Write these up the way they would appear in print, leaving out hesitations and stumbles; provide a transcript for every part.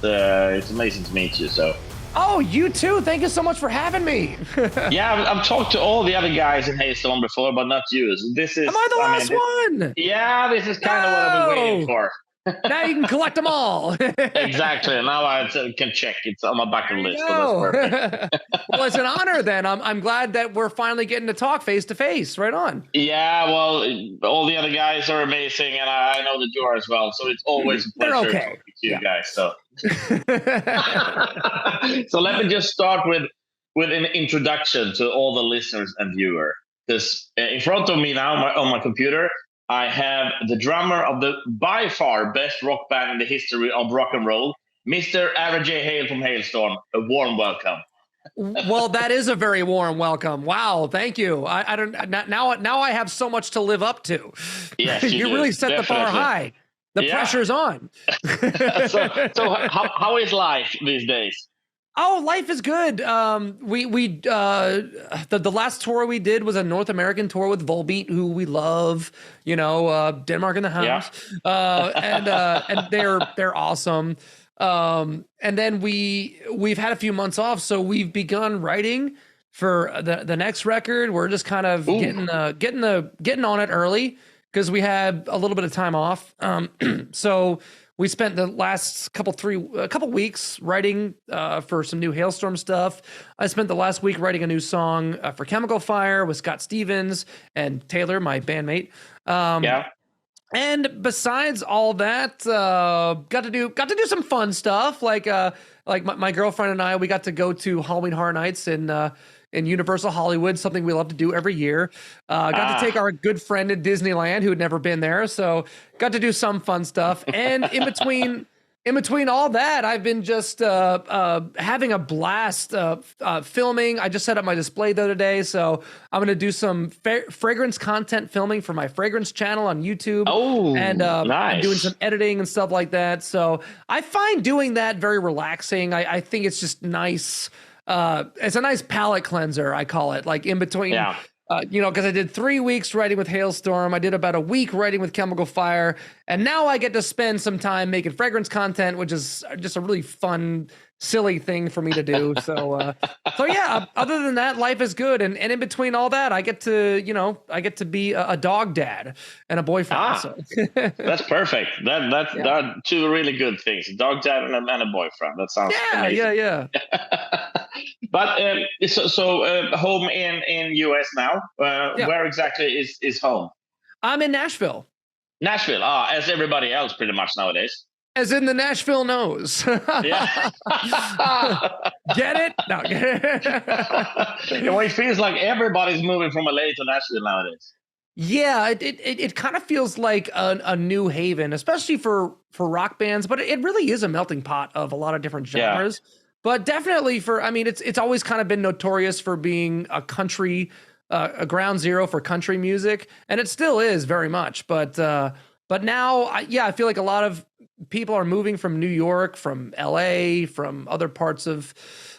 It's amazing to meet you. So Oh, you too. Thank you so much for having me. yeah, I've talked to all the other guys in Halestorm before, but not you. So this Am is, I the I mean, last one? yeah, this is kind of what I've been waiting No. for. Now you can collect them all. Exactly. Now I can check. It's on my bucket There you list, so that's go. perfect. Well, it's an honor then. I'm glad that we're finally getting to talk face to face. Right on. Yeah, well, all the other guys are amazing, and I know that you are as well. So it's always a They're pleasure okay. talking to you Yeah. guys. So, so let me just start with an introduction to all the listeners and viewer. Because in front of me now, on my computer, I have the drummer of the by far best rock band in the history of rock and roll, Mr. Arejay Hale from Halestorm. A warm welcome. Well, that is a very warm welcome. Wow, thank you. I don't now I have so much to live up to. Yes, You do. really set the bar Definitely. high. The Yeah. pressure's on. So how is life these days? Oh, life is good. The last tour we did was a North American tour with Volbeat, who we love. You know, Denmark in the house. And they're awesome. And then we've had a few months off, so we've begun writing for the next record. We're just kind of getting on it early because we had a little bit of time off. So we spent the last couple weeks writing for some new Halestorm stuff. I spent the last week writing a new song for Chemical Fire with Scott Stevens and Taylor, my bandmate. And besides all that, got to do some fun stuff. Like my girlfriend and I, we got to go to Halloween Horror Nights in Universal Hollywood, something we love to do every year. Got to take our good friend to Disneyland who had never been there. So got to do some fun stuff. And in between all that, I've been just having a blast filming. I just set up my display the other day, so I'm going to do some fragrance content filming for my fragrance channel on YouTube. Oh, and nice. I'm doing some editing and stuff like that. So I find doing that very relaxing. I think it's just nice. It's a nice palate cleanser, I call it, like in between. Yeah. Because I did 3 weeks writing with Halestorm. I did about a week writing with Chemical Fire. And now I get to spend some time making fragrance content, which is just a really fun, silly thing for me to do. So yeah, other than that, life is good. And in between all that, I get to be a dog dad and a boyfriend. So. That's perfect. That's two really good things. A dog dad and a boyfriend. That sounds amazing. Yeah. But home in US now. Where exactly is home? I'm in Nashville. Nashville. As everybody else pretty much nowadays. As in the Nashville knows. Yeah. Get it? No. It feels like everybody's moving from LA to Nashville nowadays. Yeah, it kind of feels like a new haven, especially for rock bands, but it really is a melting pot of a lot of different genres. Yeah. But definitely it's always kind of been notorious for being a country, a ground zero for country music, and it still is very much. But now, I feel like a lot of people are moving from New York, from LA, from other parts of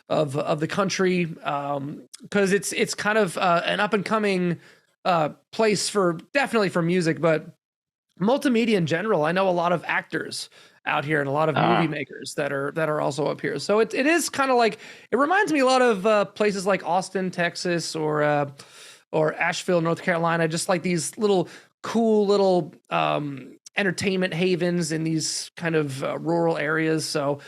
the country, because it's kind of an up and coming place definitely for music, but multimedia in general. I know a lot of actors out here and a lot of movie makers that are also up here. So it is kind of like, it reminds me a lot of places like Austin, Texas, or Asheville, North Carolina, just like these cool little entertainment havens in these kind of rural areas. So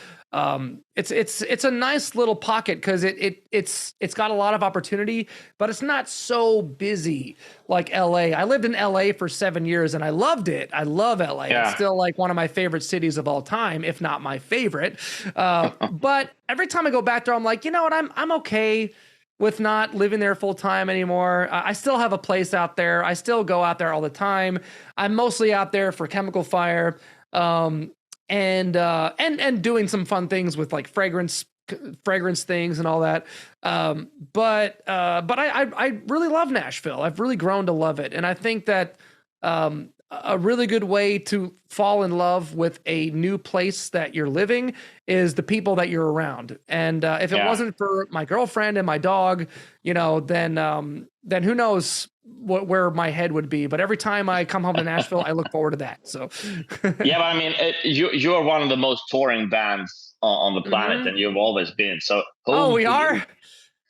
it's a nice little pocket because it's got a lot of opportunity, but it's not so busy like LA. I lived in LA for 7 years and I loved it. I love LA. Yeah. It's still like one of my favorite cities of all time, if not my favorite. But every time I go back there, I'm like, you know what? I'm okay with not living there full time anymore. I still have a place out there. I still go out there all the time. I'm mostly out there for Chemical Fire. And doing some fun things with like fragrance things and all that. But I really love Nashville. I've really grown to love it. And I think that a really good way to fall in love with a new place that you're living is the people that you're around. And if it wasn't for my girlfriend and my dog, then who knows where my head would be. But every time I come home to Nashville, I look forward to that. So yeah, but I mean, you're one of the most touring bands on the planet than you've always been. So Oh, we for are? you,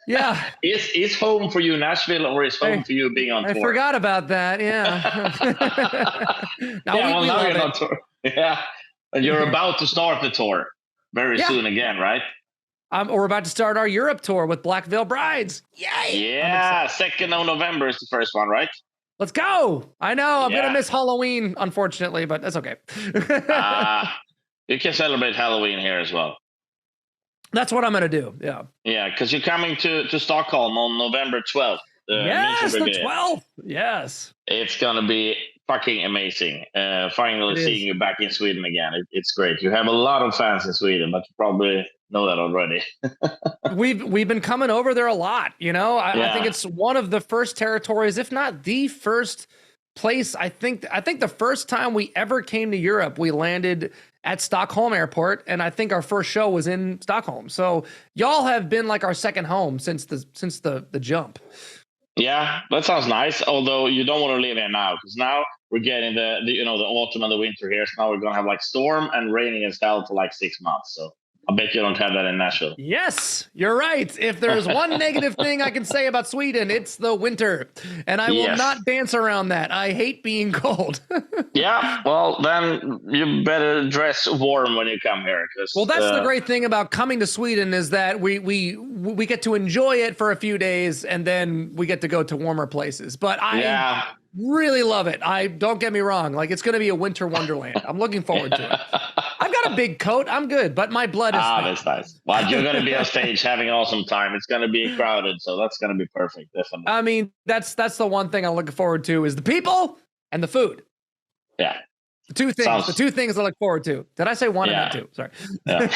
Yeah. is home for you Nashville, or is home for you being on I tour? forgot about that. Yeah. Yeah, well, we now love you're it. on tour. Yeah, and you're about to start the tour very soon again, right? We're about to start our Europe tour with Black Veil Brides. Yay! Yeah, 2nd of November is the first one, right? Let's go. I know I'm Yeah. gonna miss Halloween, unfortunately, but that's okay. You can celebrate Halloween here as well. That's what I'm gonna do. Yeah. Yeah, because you're coming to Stockholm on November 12th. Yes, the 12th. Yes. It's gonna be fucking amazing. Finally seeing you back in Sweden again. It's great. You have a lot of fans in Sweden, but you probably know that already. We've been coming over there a lot. You know, I think it's one of the first territories, if not the first place. I think the first time we ever came to Europe, we landed at Stockholm Airport, and I think our first show was in Stockholm. So y'all have been like our second home since the jump. Yeah, that sounds nice. Although you don't want to live here now, because now we're getting the autumn and the winter here. So now we're gonna have like storm and raining as hell for like 6 months. So I bet you don't have that in Nashville. Yes, you're right. If there's one negative thing I can say about Sweden, it's the winter. And I will not dance around that. I hate being cold. Yeah, well, then you better dress warm when you come here. Well, that's the great thing about coming to Sweden is that we get to enjoy it for a few days, and then we get to go to warmer places. But I really love it. Don't get me wrong. Like, it's going to be a winter wonderland. I'm looking forward to it. I've got a big coat. I'm good, but my blood is that's nice. Well, you're going to be on stage having an awesome time. It's going to be crowded, so that's going to be perfect. Definitely. I mean, that's the one thing I'm looking forward to is the people and the food. Yeah. The two things I look forward to. Did I say one and not two? Sorry. Yeah.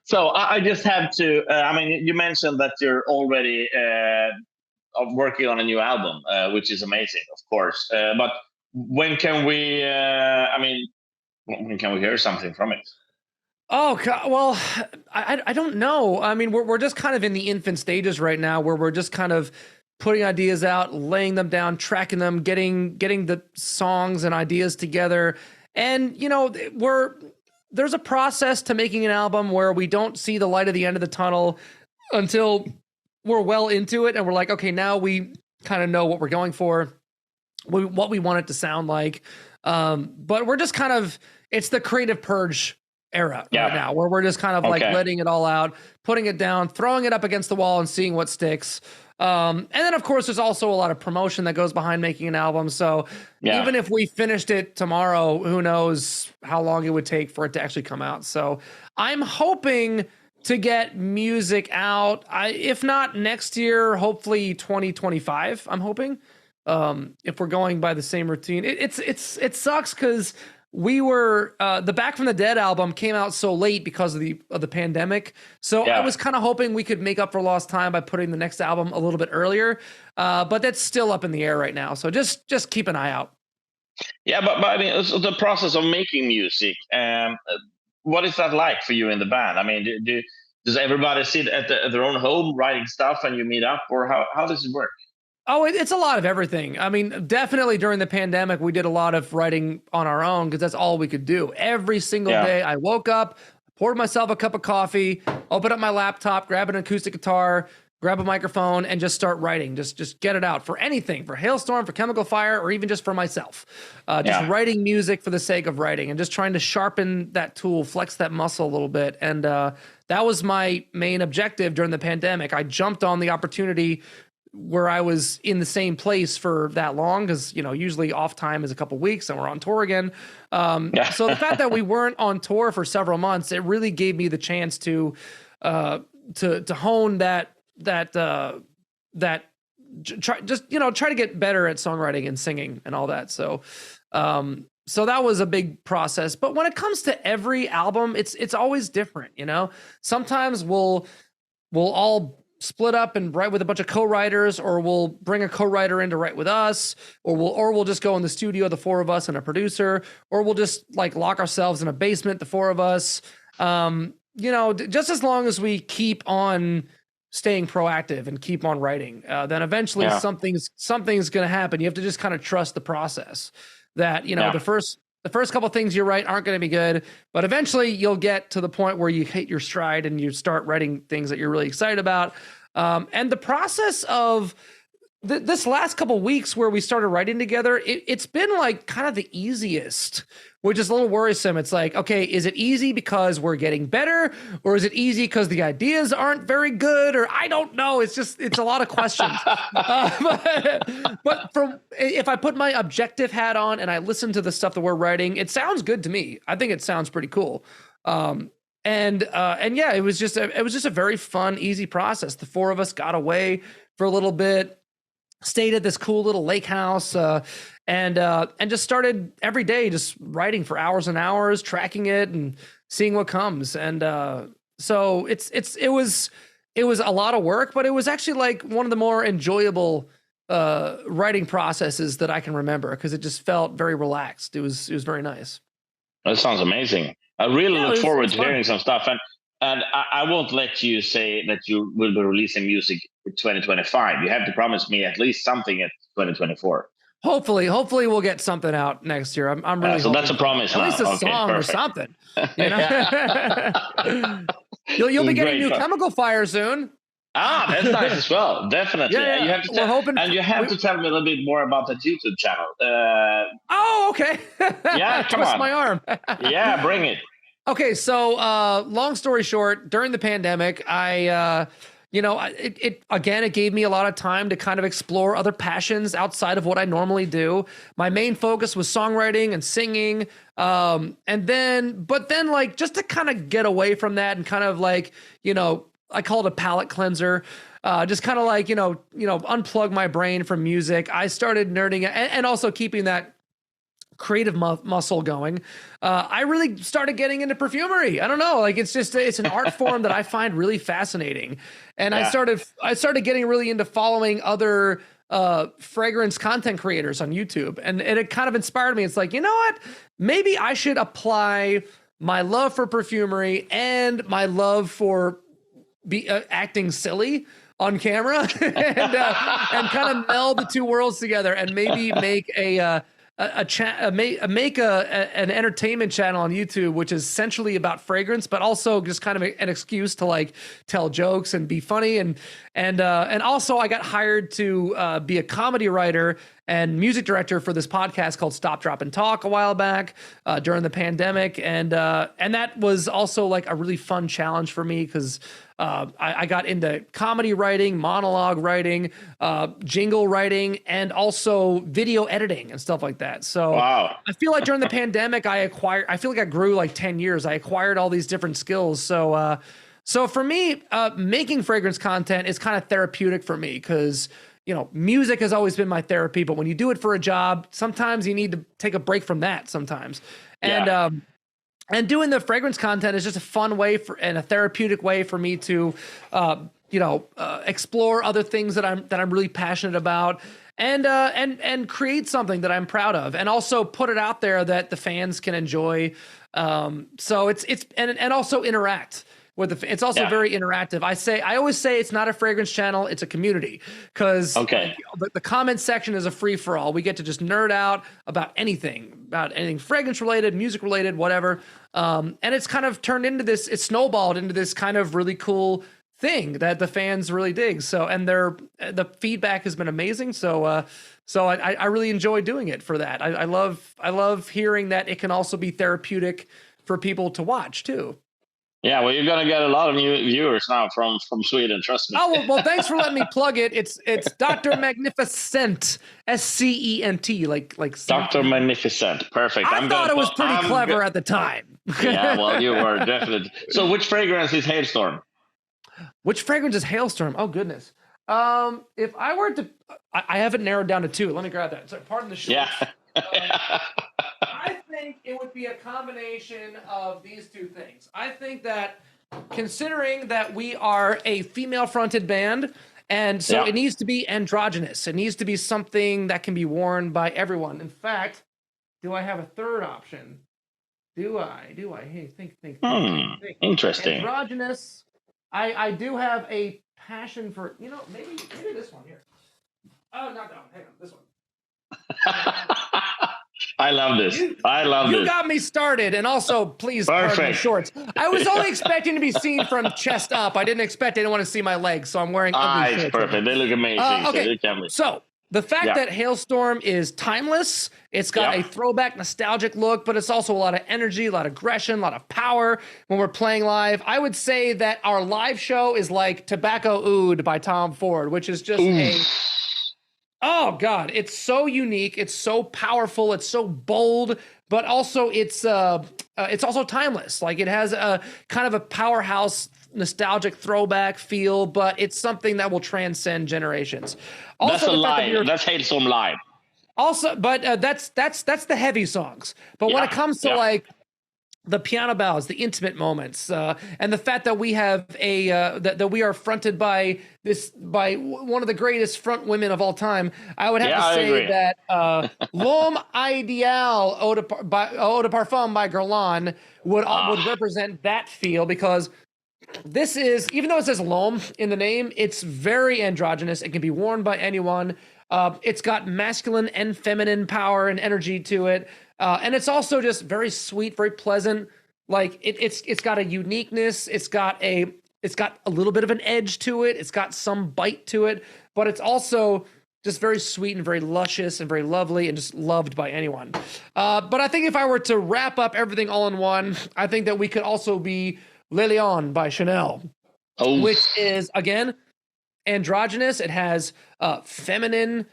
So I just have to. I mean, you mentioned that you're already working on a new album, which is amazing, of course. But when can we? When can we hear something from it? Oh, well, I don't know. I mean, we're just kind of in the infant stages right now, where we're just kind of putting ideas out, laying them down, tracking them, getting the songs and ideas together, and there's a process to making an album where we don't see the light at the end of the tunnel until we're well into it. And we're like, okay, now we kind of know what we're going for, what we want it to sound like. But we're just kind of, it's the creative purge era right now, where we're just kind of like letting it all out, putting it down, throwing it up against the wall and seeing what sticks. And then of course there's also a lot of promotion that goes behind making an album. So even if we finished it tomorrow, who knows how long it would take for it to actually come out. So I'm hoping to get music out. If not next year, hopefully 2025, I'm hoping. If we're going by the same routine, it sucks because we were the Back from the Dead album came out so late because of the pandemic. So I was kind of hoping we could make up for lost time by putting the next album a little bit earlier. But that's still up in the air right now. So just keep an eye out. Yeah, but I mean, the process of making music, what is that like for you in the band? I mean, does everybody sit at their own home writing stuff and you meet up, or how does it work? Oh, it's a lot of everything. I mean, definitely during the pandemic, we did a lot of writing on our own because that's all we could do. Every single day, I woke up, poured myself a cup of coffee, opened up my laptop, grab an acoustic guitar, grab a microphone, and just start writing. Just get it out for anything, for Halestorm, for Chemical Fire, or even just for myself. Just writing music for the sake of writing and just trying to sharpen that tool, flex that muscle a little bit. And that was my main objective during the pandemic. I jumped on the opportunity where I was in the same place for that long, because usually off time is a couple weeks and we're on tour again. So the fact that we weren't on tour for several months, it really gave me the chance to hone try to get better at songwriting and singing and all that. So so that was a big process. But when it comes to every album, it's always different, you know. Sometimes we'll all split up and write with a bunch of co-writers, or we'll bring a co-writer in to write with us, or we'll just go in the studio, the four of us and a producer, or we'll just like lock ourselves in a basement, the four of us. You know, just as long as we keep on staying proactive and keep on writing, then eventually something's going to happen. You have to just kind of trust the process that, you know, the first couple of things you write aren't going to be good, but eventually you'll get to the point where you hit your stride and you start writing things that you're really excited about. And the process of this last couple of weeks where we started writing together, it's been like kind of the easiest, which is a little worrisome. It's like, okay, is it easy because we're getting better, or is it easy because the ideas aren't very good, or I don't know. It's a lot of questions. But if I put my objective hat on and I listen to the stuff that we're writing, it sounds good to me. I think it sounds pretty cool. And yeah, it was just a very fun, easy process. The four of us got away for a little bit, stayed at this cool little lake house, and just started every day just writing for hours and hours, tracking it and seeing what comes. And so it was a lot of work, but it was actually like one of the more enjoyable writing processes that I can remember, because it just felt very relaxed. It was very nice. That sounds amazing. I really look forward to hearing some stuff. And I won't let you say that you will be releasing music in 2025. You have to promise me at least something in 2024. Hopefully we'll get something out next year. I'm really so that's a promise. At least a song or something. You know? You'll be getting new Chemical Fire soon. That's nice as well. Definitely. Yeah. You have to tell me a little bit more about that YouTube channel. Okay. Yeah, come on. Twist my arm. Yeah, bring it. Okay, so long story short, during the pandemic, it gave me a lot of time to kind of explore other passions outside of what I normally do. My main focus was songwriting and singing. But then like, just to kind of get away from that and kind of like, you know, I call it a palate cleanser. Just kind of like, unplug my brain from music. I started nerding and also keeping that creative muscle going. I really started getting into perfumery. I don't know, like it's an art form that I find really fascinating. And I started getting really into following other fragrance content creators on YouTube. And it kind of inspired me. It's like, you know what? Maybe I should apply my love for perfumery and my love for acting silly on camera and kind of meld the two worlds together and maybe make an entertainment channel on YouTube, which is essentially about fragrance, but also just kind of an excuse to like tell jokes and be funny. And also I got hired to be a comedy writer and music director for this podcast called Stop, Drop, and Talk a while back during the pandemic. And that was also like a really fun challenge for me, because I got into comedy writing, monologue writing, jingle writing, and also video editing and stuff like that. So wow. I feel like during the pandemic, I feel like I grew like 10 years. I acquired all these different skills. So for me, making fragrance content is kind of therapeutic for me, because music has always been my therapy, but when you do it for a job, sometimes you need to take a break from that sometimes. And doing the fragrance content is just a fun way and a therapeutic way for me to, explore other things that I'm really passionate about, and create something that I'm proud of, and also put it out there that the fans can enjoy. So it's also interact with it's also very interactive. I always say it's not a fragrance channel, it's a community, because the comment section is a free for all. We get to just nerd out about anything fragrance related, music related, whatever. And it's kind of turned into this, it's snowballed into this kind of really cool thing that the fans really dig. So, and the feedback has been amazing. So I really enjoy doing it for that. I love hearing that it can also be therapeutic for people to watch too. Yeah, well, you're gonna get a lot of new viewers now from Sweden. Trust me. Oh well, thanks for letting me plug it. It's Dr. Magnificent, SCENT, like Dr. Magnificent. Perfect. I thought it was pretty clever at the time. Yeah, well, you were definitely. So, which fragrance is Halestorm? Which fragrance is Halestorm? Oh goodness. If I were to, I have it narrowed down to two. Let me grab that. So, pardon the short. Yeah. I think it would be a combination of these two things. I think that considering that we are a female-fronted band, and so it needs to be androgynous. It needs to be something that can be worn by everyone. In fact, do I have a third option? Do I? Hey, think. Interesting. Androgynous. I do have a passion for, maybe this one here. Oh, not that one. Hang on, this one. I love this. You got me started, and also, please pardon my shorts. I was only expecting to be seen from chest up. I didn't expect anyone to see my legs, so I'm wearing ugly shorts. It's perfect. They look amazing. Okay, so the fact that Halestorm is timeless, it's got a throwback, nostalgic look, but it's also a lot of energy, a lot of aggression, a lot of power when we're playing live. I would say that our live show is like Tobacco Oud by Tom Ford, which is just oh God, it's so unique, it's so powerful, it's so bold, but also it's also timeless. Like it has a kind of a powerhouse nostalgic throwback feel, but it's something that will transcend generations. Also, that's a live. That's Halestorm live. Also, but that's the heavy songs. But when it comes to like the piano ballads, the intimate moments, and the fact that we have that we are fronted by one of the greatest front women of all time, I would have to say that L'Homme Idéal Eau de Parfum by Guerlain would represent that feel, because this is, even though it says L'Homme in the name, it's very androgynous. It can be worn by anyone. It's got masculine and feminine power and energy to it. And it's also just very sweet, very pleasant. Like it's got a uniqueness. It's got a little bit of an edge to it. It's got some bite to it, but it's also just very sweet and very luscious and very lovely and just loved by anyone. But I think if I were to wrap up everything all in one, I think that we could also be Le Lion by Chanel, which is, again, androgynous. It has feminine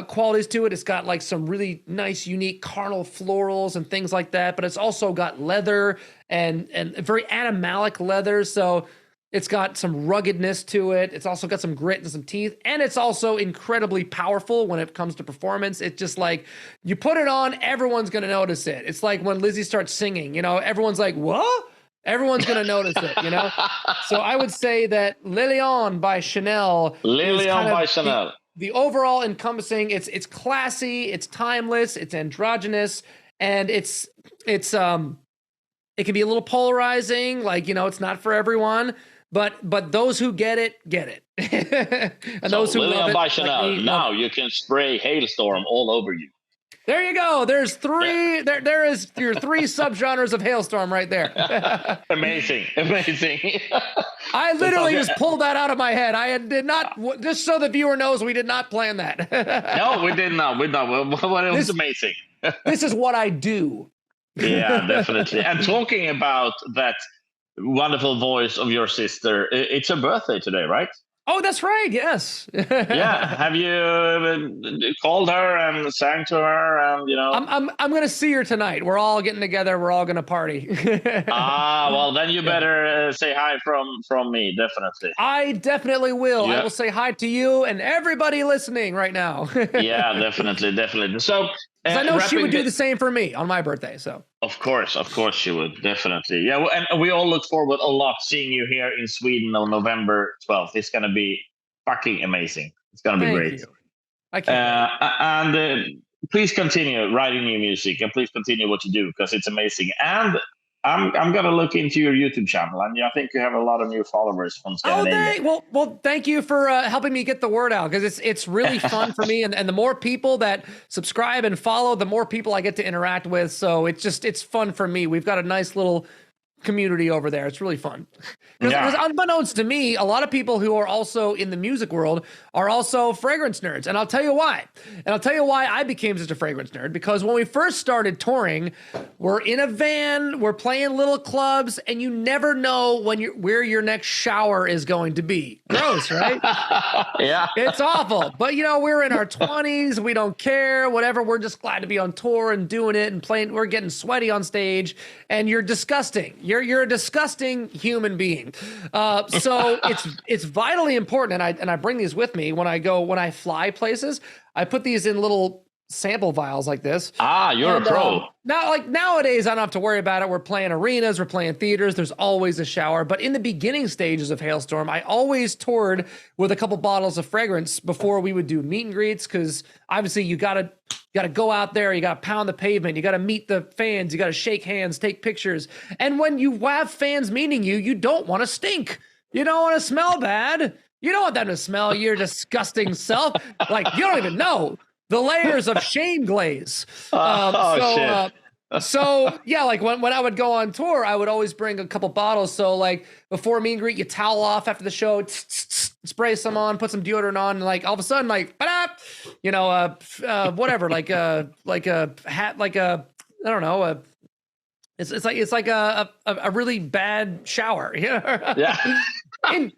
qualities to it. It's got like some really nice, unique carnal florals and things like that, but it's also got leather and very animalic leather. So it's got some ruggedness to it. It's also got some grit and some teeth, and it's also incredibly powerful when it comes to performance. It's just like, you put it on, everyone's going to notice it. It's like when Lizzie starts singing, everyone's like, what? Everyone's going to notice it, So I would say that Le Lion by Chanel. The overall encompassing, it's classy, it's timeless, it's androgynous, and it can be a little polarizing, like, it's not for everyone, but those who get it, get it. And those who love it, by Chanel. Like now you can spray Halestorm all over you. There you go. There's three. There is your three subgenres of Halestorm right there. Amazing. I literally just pulled that out of my head. I did not. Just so the viewer knows, we did not plan that. No, we did not. But it was amazing. This is what I do. Yeah, definitely. And talking about that wonderful voice of your sister, it's her birthday today, right? Oh, that's right. Yes. Yeah. Have you called her and sang to her? And I'm going to see her tonight. We're all getting together. We're all going to party. Well, then you better say hi from me. Definitely. I definitely will. Yeah. I will say hi to you and everybody listening right now. Yeah, definitely. So. I know she would do the same for me on my birthday. So of course she would, definitely. Yeah, and we all look forward a lot seeing you here in Sweden on November 12th. It's gonna be fucking amazing. It's gonna be great. I can't. And please continue writing new music, and please continue what you do, because it's amazing. And I'm gonna look into your YouTube channel, and I think you have a lot of new followers from Scandinavia. Well, thank you for helping me get the word out, because it's really fun for me, and the more people that subscribe and follow, the more people I get to interact with. So it's fun for me. We've got a nice little community over there. It's really fun. Because unbeknownst to me, a lot of people who are also in the music world are also fragrance nerds. And I'll tell you why. And I'll tell you why I became such a fragrance nerd. Because when we first started touring, we're in a van, we're playing little clubs, and you never know where your next shower is going to be. Gross, right? Yeah. It's awful. But we're in our 20s, we don't care, whatever. We're just glad to be on tour and doing it and playing. We're getting sweaty on stage, and you're disgusting. You're a disgusting human being. So it's vitally important, and I bring these with me when I fly places. I put these in little sample vials like this. You're a pro. Now, like nowadays, I don't have to worry about it. We're playing arenas, we're playing theaters. There's always a shower. But in the beginning stages of Halestorm, I always toured with a couple bottles of fragrance before we would do meet and greets, because obviously you gotta go out there, you gotta pound the pavement, you gotta meet the fans, you gotta shake hands, take pictures. And when you have fans meeting you, you don't want to stink. You don't want to smell bad. You don't want them to smell your disgusting self. Like, you don't even know the layers of shame glaze. So yeah, like when I would go on tour, I would always bring a couple bottles. So like before meet and greet, you towel off after the show, spray some on, put some deodorant on, and like all of a sudden, like, whatever, like a hat, like a, I don't know, it's like a really bad shower. Yeah.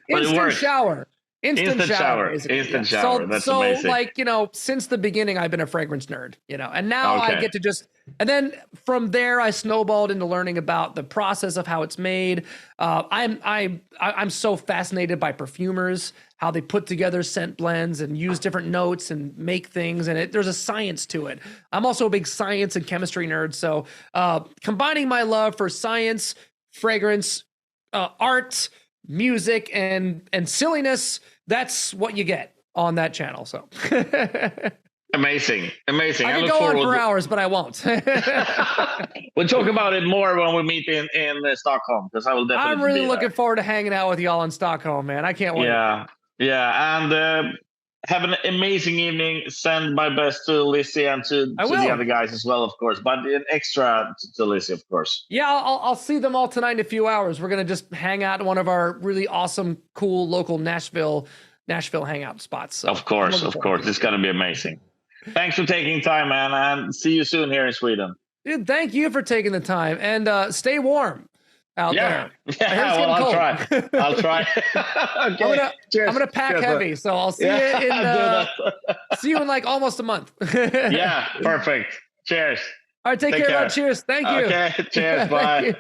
Instant shower. Instant shower. Instant shower. That's so amazing. like, since the beginning, I've been a fragrance nerd, and now I get to and then from there, I snowballed into learning about the process of how it's made. I'm so fascinated by perfumers, how they put together scent blends and use different notes and make things. And there's a science to it. I'm also a big science and chemistry nerd. So combining my love for science, fragrance, art, music, and silliness, that's what you get on that channel. So amazing. I can go on for hours, but I won't. We'll talk about it more when we meet in Stockholm, because I will definitely. I'm really looking forward to hanging out with y'all in Stockholm, man. I can't wait. Yeah, and have an amazing evening. Send my best to Lizzie and to the other guys as well, of course, but an extra to Lizzie, of course. Yeah, I'll see them all tonight in a few hours. We're gonna just hang out in one of our really awesome, cool local Nashville hangout spots. So of course, it's gonna be amazing. Thanks for taking time, man, and see you soon here in Sweden. Dude, thank you for taking the time, and stay warm out there. Yeah, well, I'll try. Okay. I'm gonna pack heavy, so I'll see you in like almost a month. Yeah, perfect. Cheers. All right, take care. Cheers. Thank you. Okay, cheers. Bye.